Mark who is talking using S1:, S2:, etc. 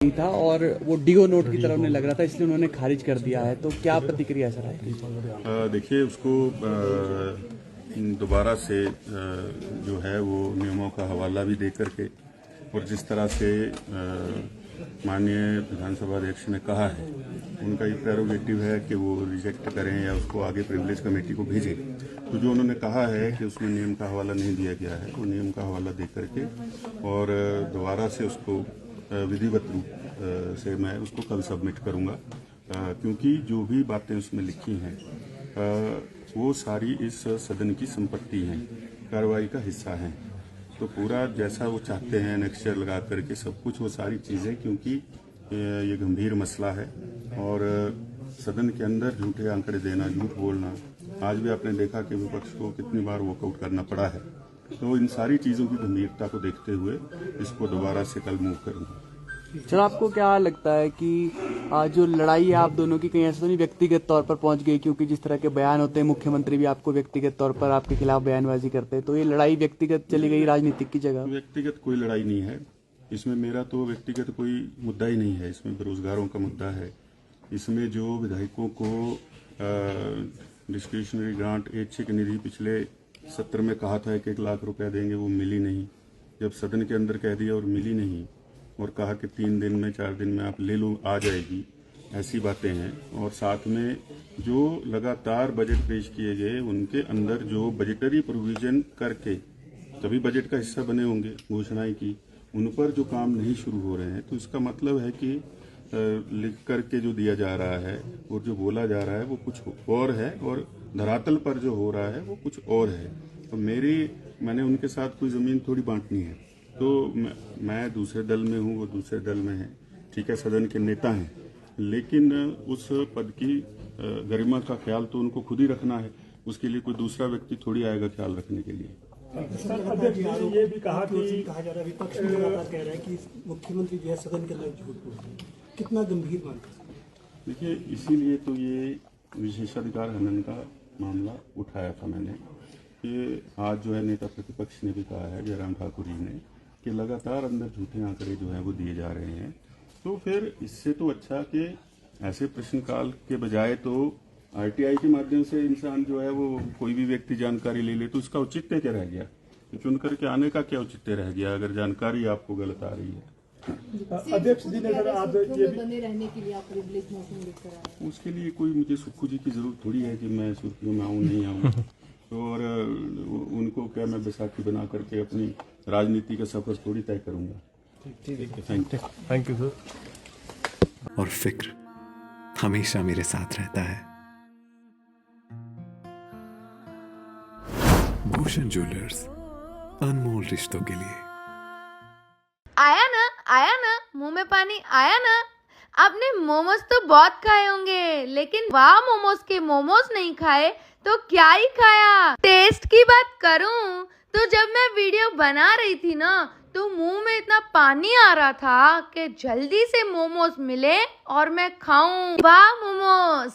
S1: नहीं था और वो डीओ नोट की तरह उन्हें लग रहा था, इसलिए उन्होंने खारिज कर दिया है। तो क्या प्रतिक्रिया है सर आपकी?
S2: देखिए उसको दोबारा से जो है वो नियमों का हवाला भी दे करके और जिस तरह से माननीय विधानसभा अध्यक्ष ने कहा है, उनका ये प्रेरोगेटिव है कि वो रिजेक्ट करें या उसको आगे प्रिविलेज कमेटी को भेजें। तो जो उन्होंने कहा है कि उसमें नियम का हवाला नहीं दिया गया है, वो नियम का हवाला दे करके और दोबारा से उसको विधिवत रूप से मैं उसको कल सबमिट करूंगा, क्योंकि जो भी बातें उसमें लिखी हैं वो सारी इस सदन की संपत्ति हैं, कार्रवाई का हिस्सा हैं। तो पूरा जैसा वो चाहते हैं नेक्स्चर लगा करके सब कुछ वो सारी चीज़ें, क्योंकि ये गंभीर मसला है और सदन के अंदर झूठे आंकड़े देना, झूठ बोलना, आज भी आपने देखा कि विपक्ष को कितनी बार वॉकआउट करना पड़ा है। तो इन सारी चीज़ों की गंभीरता को देखते हुए इसको दोबारा से कल मूव करूँगा।
S1: सर आपको क्या लगता है कि जो लड़ाई है आप दोनों की कहीं ऐसा तो नहीं व्यक्तिगत तौर पर पहुंच गई, क्योंकि जिस तरह के बयान होते हैं मुख्यमंत्री भी आपको व्यक्तिगत तौर पर आपके खिलाफ बयानबाजी करते हैं, तो ये लड़ाई व्यक्तिगत चली गई राजनीतिक की जगह?
S2: व्यक्तिगत कोई लड़ाई नहीं है इसमें, मेरा तो व्यक्तिगत कोई मुद्दा ही नहीं है। इसमें बेरोजगारों का मुद्दा है, इसमें जो विधायकों को डिस्क्रिशनरी ग्रांट ऐच्छिक निधि पिछले सत्र में कहा था 1-1 लाख रुपया देंगे, वो मिली नहीं। जब सदन के अंदर कह दिया और मिली नहीं और कहा कि 3 दिन में 4 दिन में आप ले लो, आ जाएगी, ऐसी बातें हैं। और साथ में जो लगातार बजट पेश किए गए उनके अंदर जो बजटरी प्रोविजन करके तभी बजट का हिस्सा बने होंगे, घोषणाएं की, उन पर जो काम नहीं शुरू हो रहे हैं, तो इसका मतलब है कि लिख करके जो दिया जा रहा है और जो बोला जा रहा है वो कुछ और है और धरातल पर जो हो रहा है वो कुछ और है। तो मैंने उनके साथ कोई जमीन थोड़ी बांटनी है। तो मैं दूसरे दल में हूँ, वो दूसरे दल में है, ठीक है, सदन के नेता हैं, लेकिन उस पद की गरिमा का ख्याल तो उनको खुद ही रखना है। उसके लिए कोई दूसरा व्यक्ति थोड़ी आएगा ख्याल रखने के लिए।
S3: अध्यक्ष ने ये भी कहा कि कहा जा रहा है, विपक्ष में लगातार कह रहा है कि मुख्यमंत्री जो है सदन के अंदर झूठ बोल रहे हैं, कितना गंभीर मानते हैं?
S2: देखिए, इसीलिए तो ये विशेषाधिकार हनन का मामला उठाया था मैंने कि आज जो है नेता प्रतिपक्ष ने भी कहा है, जयराम ठाकुर जी ने, कि लगातार अंदर झूठे आंकड़े जो है वो दिए जा रहे हैं। तो फिर इससे तो अच्छा कि ऐसे प्रश्नकाल के बजाय तो आरटीआई के माध्यम से इंसान जो है वो कोई भी व्यक्ति जानकारी ले ले, तो इसका औचित्य क्या रह गया? तो चुन करके आने का क्या औचित्य रह गया अगर जानकारी आपको गलत आ रही है?
S3: अध्यक्ष जी ने आज ये भी
S4: बने रहने के लिए आप प्रिविलेज मोशन लेकर आए हैं।
S2: उसके लिए कोई मुझे सुक्खू जी की जरूरत थोड़ी है कि मैं सुर्खियों में आऊँ नहीं आऊँ। तो और उनको क्या मैं बैसाखी बना करके अपनी राजनीति का सफर थोड़ी तय करूंगा।
S5: Thank you sir.
S6: और फिक्र हमेशा मेरे साथ रहता है। भूषण ज्वेलर्स, अनमोल रिश्तों के लिए।
S4: आया ना मुंह में पानी आया ना। आपने मोमोज तो बहुत खाए होंगे, लेकिन वाह मोमोज के मोमोज नहीं खाए तो क्या ही खाया। टेस्ट की बात करूं तो जब मैं वीडियो बना रही थी ना, तो मुंह में इतना पानी आ रहा था कि जल्दी से मोमोज मिले और मैं खाऊं। वाह मोमोज।